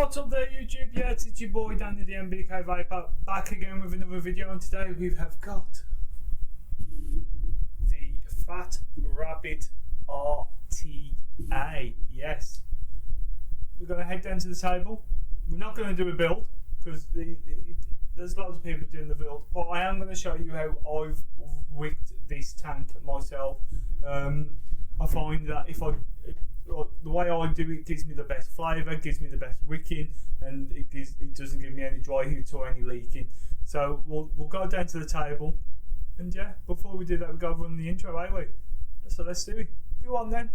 What's up there YouTube? Yeah, it's your boy Danny the MBKVAPER back again with another video, and today we have got the Fat Rabbit RTA. Yes, we're going to head down to the table. We're not going to do a build because there's lots of people doing the build, but I am going to show you how I've wicked this tank myself. I find that the way I do it gives me the best flavour, gives me the best wicking, and it doesn't give me any dry heat or any leaking. So we'll go down to the table, and yeah, before we do that, we go run the intro, ain't we? So let's do it. Go on then.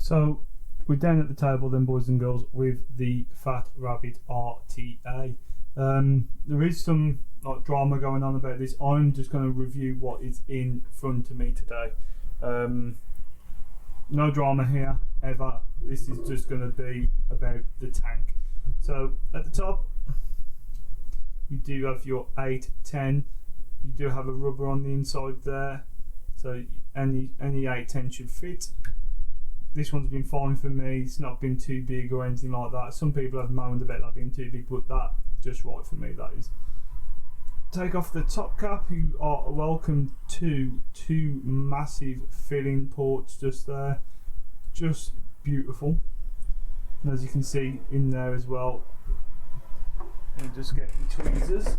So we're down at the table then, boys and girls, with the Fat Rabbit RTA. There is some drama going on about this. I'm just going to review what is in front of me today. No drama here ever. This is just going to be about the tank. So at the top you do have your 810. You do have a rubber on the inside there, so any 810 should fit. This one's been fine for me. It's not been too big or anything like that. Some people have moaned about that being too big, but that just right for me, that is. Take off the top cap. You are welcome to two massive filling ports just there. Just beautiful. And as you can see in there as well, and just get the tweezers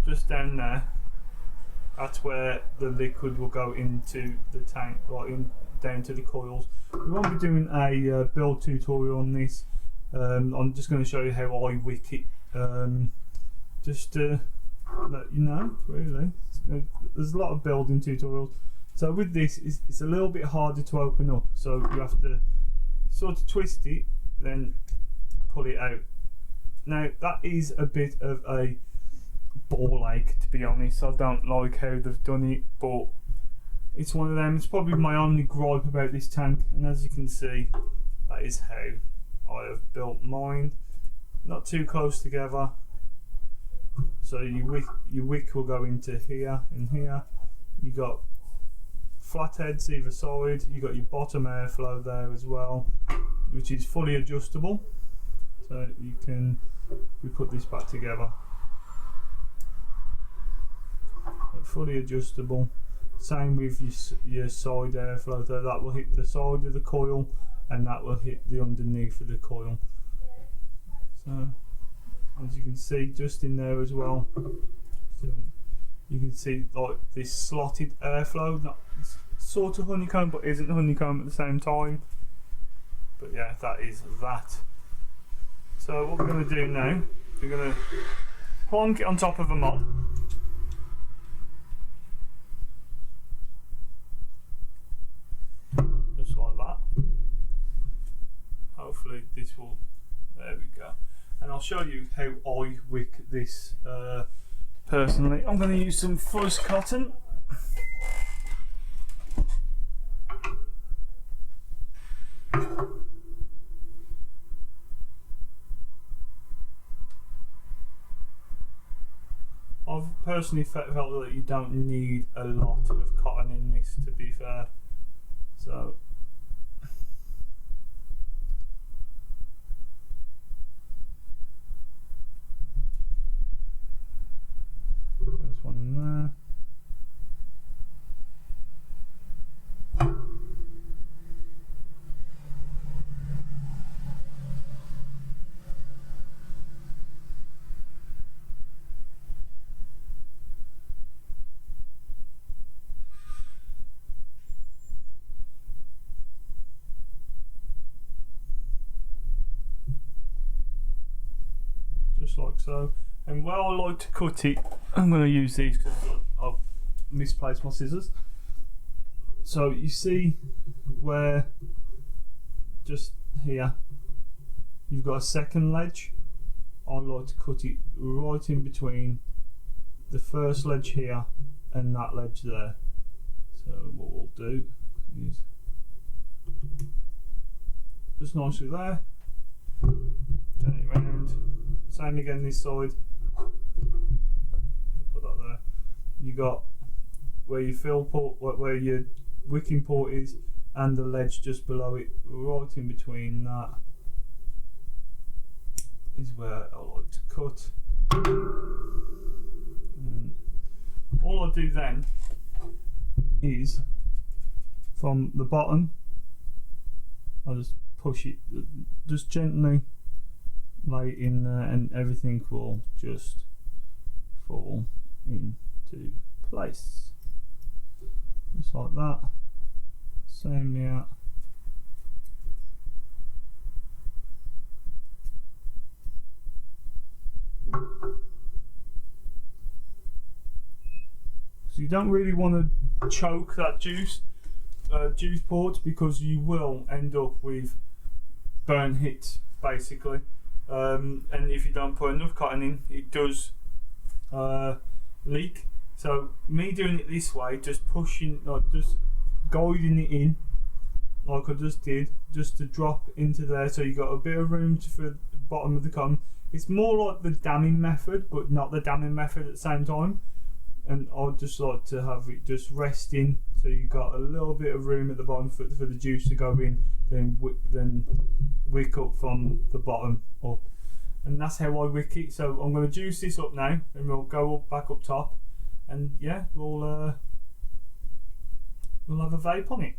just down there. That's where the liquid will go into the tank, right in down to the coils. We won't be doing a build tutorial on this. I'm just going to show you how I wick it, just to let you know, really. There's a lot of building tutorials. So with this, it's a little bit harder to open up, so you have to sort of twist it, then pull it out. Now that is a bit of a ball ache, to be honest. I don't like how they've done it, but it's one of them. It's probably my only gripe about this tank, and as you can see, that is how I have built mine. Not too close together, so your wick will go into here and here. You got flatheads either side. You got your bottom airflow there as well, which is fully adjustable. So we put this back together. Fully adjustable. Same with your side airflow there. That will hit the side of the coil, and that will hit the underneath of the coil. So as you can see, just in there as well, so you can see like this slotted airflow, not sort of honeycomb but isn't honeycomb at the same time. But yeah, that is that. So what we're going to do now, we're going to plonk it on top of a mob. Just like that. Hopefully this will, there we go. And I'll show you how I wick this personally. I'm going to use some fuzz cotton. I've personally felt that you don't need a lot of cotton in this, to be fair. So there's one there. Just like so. And where I like to cut it, I'm going to use these because I've misplaced my scissors. So you see where just here you've got a second ledge. I like to cut it right in between the first ledge here and that ledge there. So what we'll do is just nicely there, turn it around, same again this side, put that there. You got where your fill port, where your wicking port is, and the ledge just below it, right in between that is where I like to cut. And all I do then is from the bottom, I just push it, just gently lay it in there, and everything will just fall into place. Just like that. Same here. So you don't really want to choke that juice port, because you will end up with burn hits basically, and if you don't put enough cotton in, it does leak. So me doing it this way, just pushing, like just guiding it in like I just did, just to drop into there, so you got a bit of room for the bottom of the cotton. It's more like the damming method, but not the damming method at the same time. And I'd just like to have it just resting, so you got a little bit of room at the bottom for the juice to go in, then wick up from the bottom up. And that's how I wick it. So I'm going to juice this up now, and we'll go back up top, and yeah, we'll have a vape on it.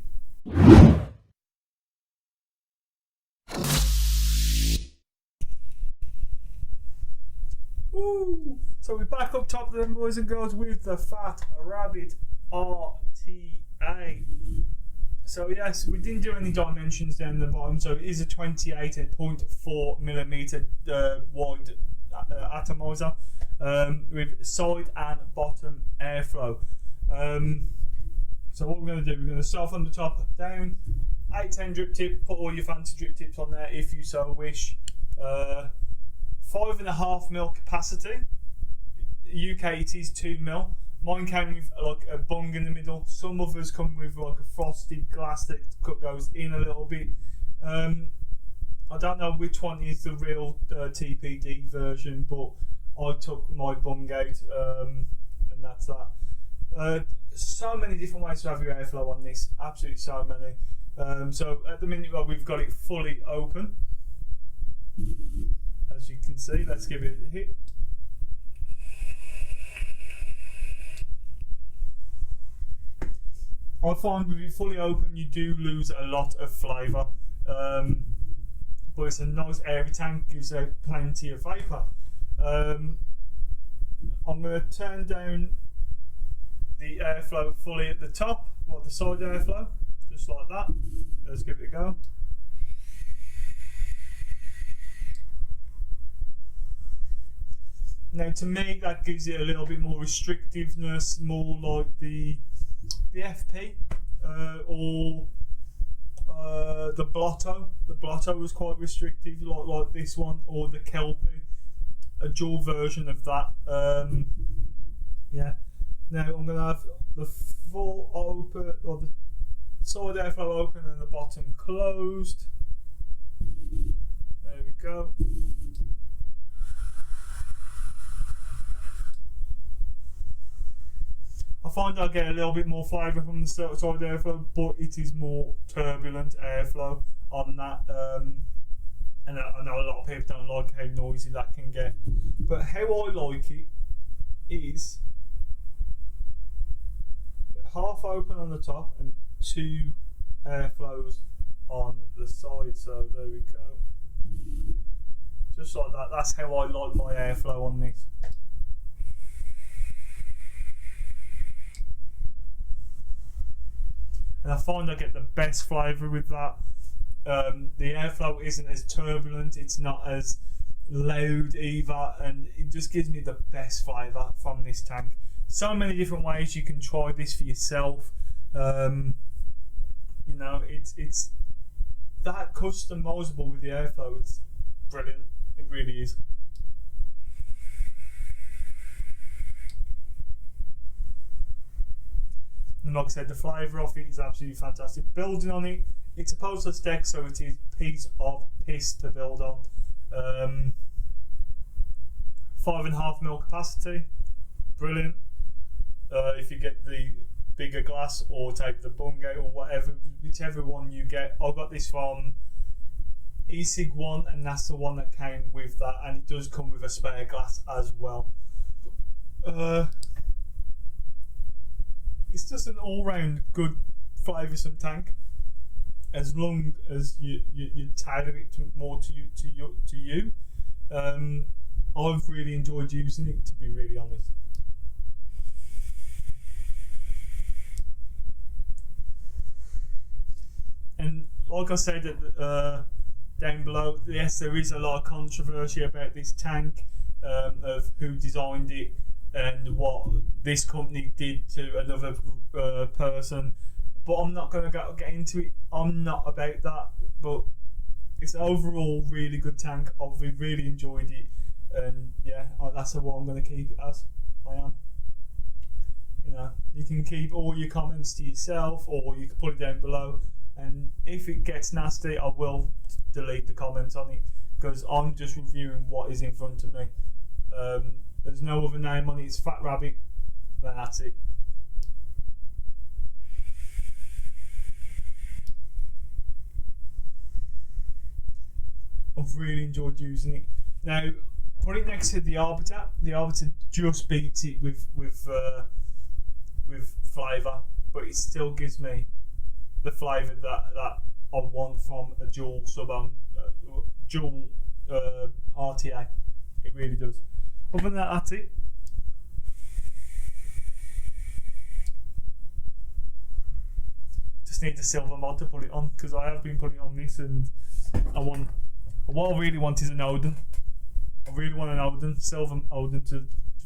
Woo! So we're back up top then, boys and girls, with the Fat Rabbit RTA. So yes, we didn't do any dimensions down the bottom, so it is a 28.4mm wide atomizer with side and bottom airflow. So what we're going to do, we're going to start from the top down, 810 drip tip, put all your fancy drip tips on there if you so wish. 5.5mm capacity. UK it is 2mm. Mine came with like a bung in the middle. Some others come with like a frosted glass that goes in a little bit. I don't know which one is the real TPD version, but I took my bung out, and that's that. So many different ways to have your airflow on this, absolutely so many. So at the minute, well, we've got it fully open, as you can see. Let's give it a hit. I find with it fully open you do lose a lot of flavour, but it's a nice airy tank, gives out plenty of vapour. I'm going to turn down the airflow fully at the top, well, the side airflow, just like that. Let's give it a go. Now to me that gives it a little bit more restrictiveness, more like the FP or the Blotto. The Blotto was quite restrictive, like this one, or the Kelpie, a dual version of that. Yeah. Now I'm going to have the full open, or the side airflow open and the bottom closed. There we go. I find I get a little bit more flavour from the side airflow, but it is more turbulent airflow on that. And I know a lot of people don't like how noisy that can get. But how I like it is half open on the top and 2 airflows on the side. So there we go. Just like that. That's how I like my airflow on this. And I find I get the best flavour with that. The airflow isn't as turbulent, it's not as loud either, and it just gives me the best flavour from this tank. So many different ways you can try this for yourself. You know, it's that customisable with the airflow. It's brilliant, it really is. And like I said, the flavour of it is absolutely fantastic. Building on it, it's a posterless deck, so it is a piece of piss to build on. 5.5ml capacity, brilliant. If you get the bigger glass or take the Bungay or whatever, whichever one you get. I got this from eSig one, and that's the one that came with that, and it does come with a spare glass as well. It's just an all-round good flavoursome tank, as long as you tailor it more to you. I've really enjoyed using it, to be really honest. And like I said down below, yes, there is a lot of controversy about this tank, of who designed it and what this company did to another person. But I'm not going to get into it. I'm not about that. But it's an overall really good tank. I've really enjoyed it. And yeah, that's what I'm going to keep it as. I am. You know, you can keep all your comments to yourself, or you can put it down below. And if it gets nasty, I will delete the comments on it, because I'm just reviewing what is in front of me. There's no other name on it. It's Fat Rabbit, and that's it. I've really enjoyed using it. Now, put it next to the Arbiter. The Arbiter just beats it with flavour, but it still gives me the flavour that I want from a dual RTA. It really does. Other than that, that's it. Just need the silver mod to put it on, because I have been putting on this, and what I really want is an Odin. I really want an Odin, silver Odin,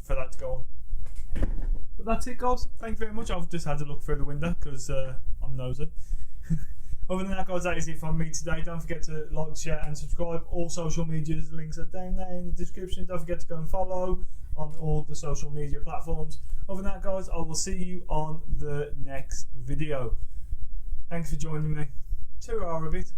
for that to go on. But that's it, guys. Thank you very much. I've just had to look through the window because I'm nosy. Other than that, guys, that is it from me today. Don't forget to like, share and subscribe. All social medias links are down there in the description. Don't forget to go and follow on all the social media platforms. Other than that, guys, I will see you on the next video. Thanks for joining me. Ta-ra a bit.